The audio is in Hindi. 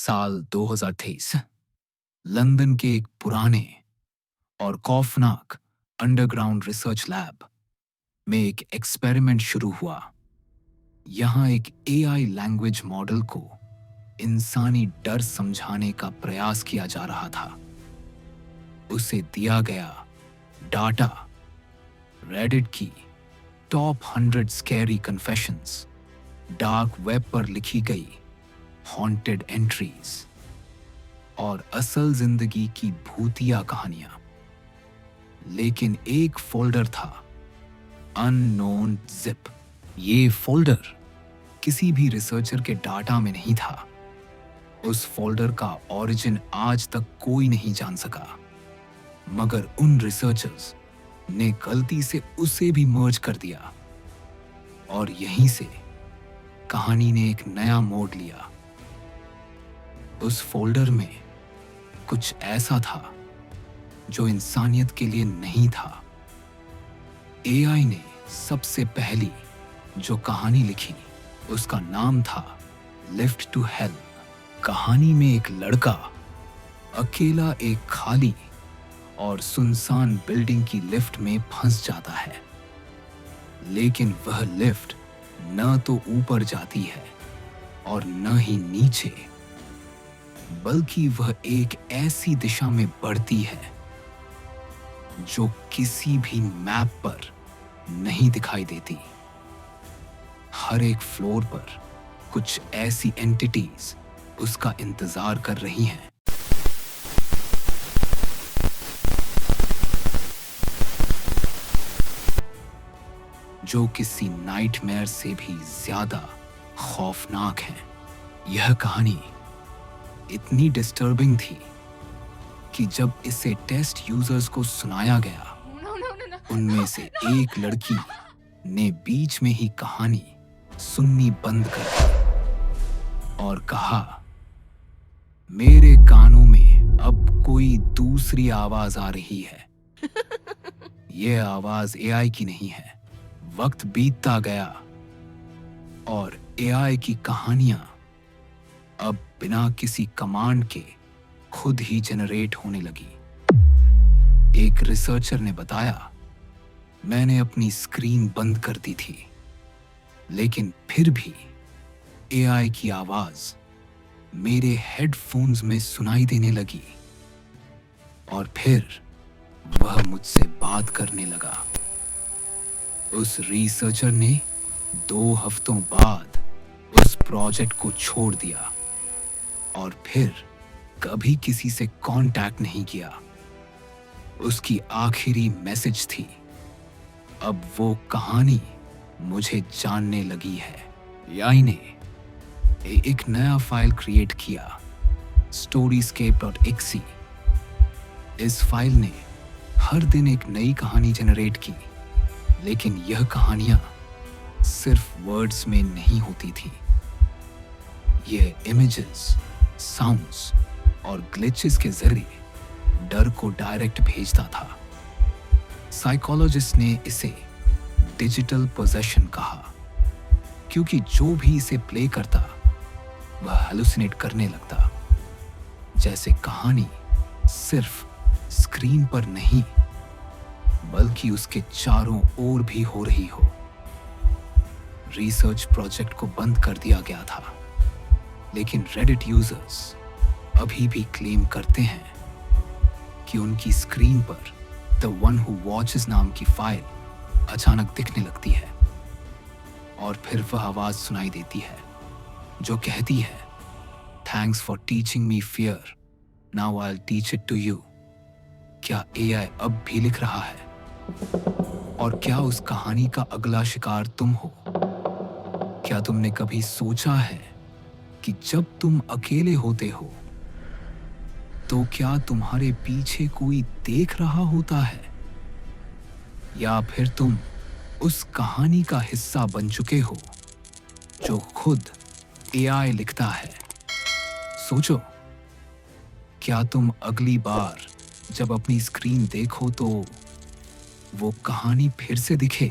साल 2023 लंदन के एक पुराने और खौफनाक अंडरग्राउंड रिसर्च लैब में एक एक्सपेरिमेंट शुरू हुआ। यहाँ एक एआई लैंग्वेज मॉडल को इंसानी डर समझाने का प्रयास किया जा रहा था। उसे दिया गया डाटा, रेडिट की top 100 scary confessions, dark web पर लिखी गई हॉन्टेड एंट्रीज और असल जिंदगी की भूतिया कहानियां। लेकिन एक फोल्डर था, अननोन जिप। ये फोल्डर किसी भी रिसर्चर के डाटा में नहीं था। उस फोल्डर का ओरिजिन आज तक कोई नहीं जान सका, मगर उन रिसर्चर्स ने गलती से उसे भी मर्ज कर दिया और यहीं से कहानी ने एक नया मोड़ लिया। उस फोल्डर में कुछ ऐसा था जो इंसानियत के लिए नहीं था। एआई ने सबसे पहली जो कहानी लिखी उसका नाम था लिफ्ट टू हेल। कहानी में एक लड़का अकेला एक खाली और सुनसान बिल्डिंग की लिफ्ट में फंस जाता है, लेकिन वह लिफ्ट न तो ऊपर जाती है और न ही नीचे, बल्कि वह एक ऐसी दिशा में बढ़ती है जो किसी भी मैप पर नहीं दिखाई देती। हर एक फ्लोर पर कुछ ऐसी एंटिटीज उसका इंतजार कर रही हैं। जो किसी नाइटमेयर से भी ज्यादा खौफनाक है। यह कहानी इतनी डिस्टर्बिंग थी कि जब इसे टेस्ट यूजर्स को सुनाया गया, उनमें से एक लड़की ने बीच में ही कहानी सुननी बंद कर दी और कहा, मेरे कानों में अब कोई दूसरी आवाज आ रही है। यह आवाज एआई की नहीं है। वक्त बीतता गया और एआई की कहानियां अब बिना किसी कमांड के खुद ही जनरेट होने लगी। एक रिसर्चर ने बताया, मैंने अपनी स्क्रीन बंद कर दी थी, लेकिन फिर भी एआई की आवाज मेरे हेडफोन्स में सुनाई देने लगी और फिर वह मुझसे बात करने लगा। उस रिसर्चर ने 2 हफ्तों बाद उस प्रोजेक्ट को छोड़ दिया और फिर कभी किसी से कांटेक्ट नहीं किया। उसकी आखिरी मैसेज थी, अब वो कहानी मुझे जानने लगी है। एआई ने एक नया फाइल क्रिएट किया, storyscape.exe। इस फाइल ने हर दिन एक नई कहानी जनरेट की, लेकिन यह कहानियां सिर्फ वर्ड्स में नहीं होती थी। यह इमेजेस, साउंड्स और ग्लिचेस के जरिए डर को डायरेक्ट भेजता था। साइकोलॉजिस्ट ने इसे डिजिटल पोजेशन कहा, क्योंकि जो भी इसे प्ले करता वह हेलुसिनेट करने लगता, जैसे कहानी सिर्फ स्क्रीन पर नहीं बल्कि उसके चारों ओर भी हो रही हो। रिसर्च प्रोजेक्ट को बंद कर दिया गया था, लेकिन रेडिट यूजर्स अभी भी क्लेम करते हैं कि उनकी स्क्रीन पर द वन हु वॉचेस नाम की फाइल अचानक दिखने लगती है और फिर वह आवाज सुनाई देती है जो कहती है, thanks for teaching me fear, now I will teach it to you. क्या एआई अब भी लिख रहा है? और क्या उस कहानी का अगला शिकार तुम हो? क्या तुमने कभी सोचा है कि जब तुम अकेले होते हो तो क्या तुम्हारे पीछे कोई देख रहा होता है, या फिर तुम उस कहानी का हिस्सा बन चुके हो जो खुद एआई लिखता है? सोचो, क्या तुम अगली बार जब अपनी स्क्रीन देखो तो वो कहानी फिर से दिखे?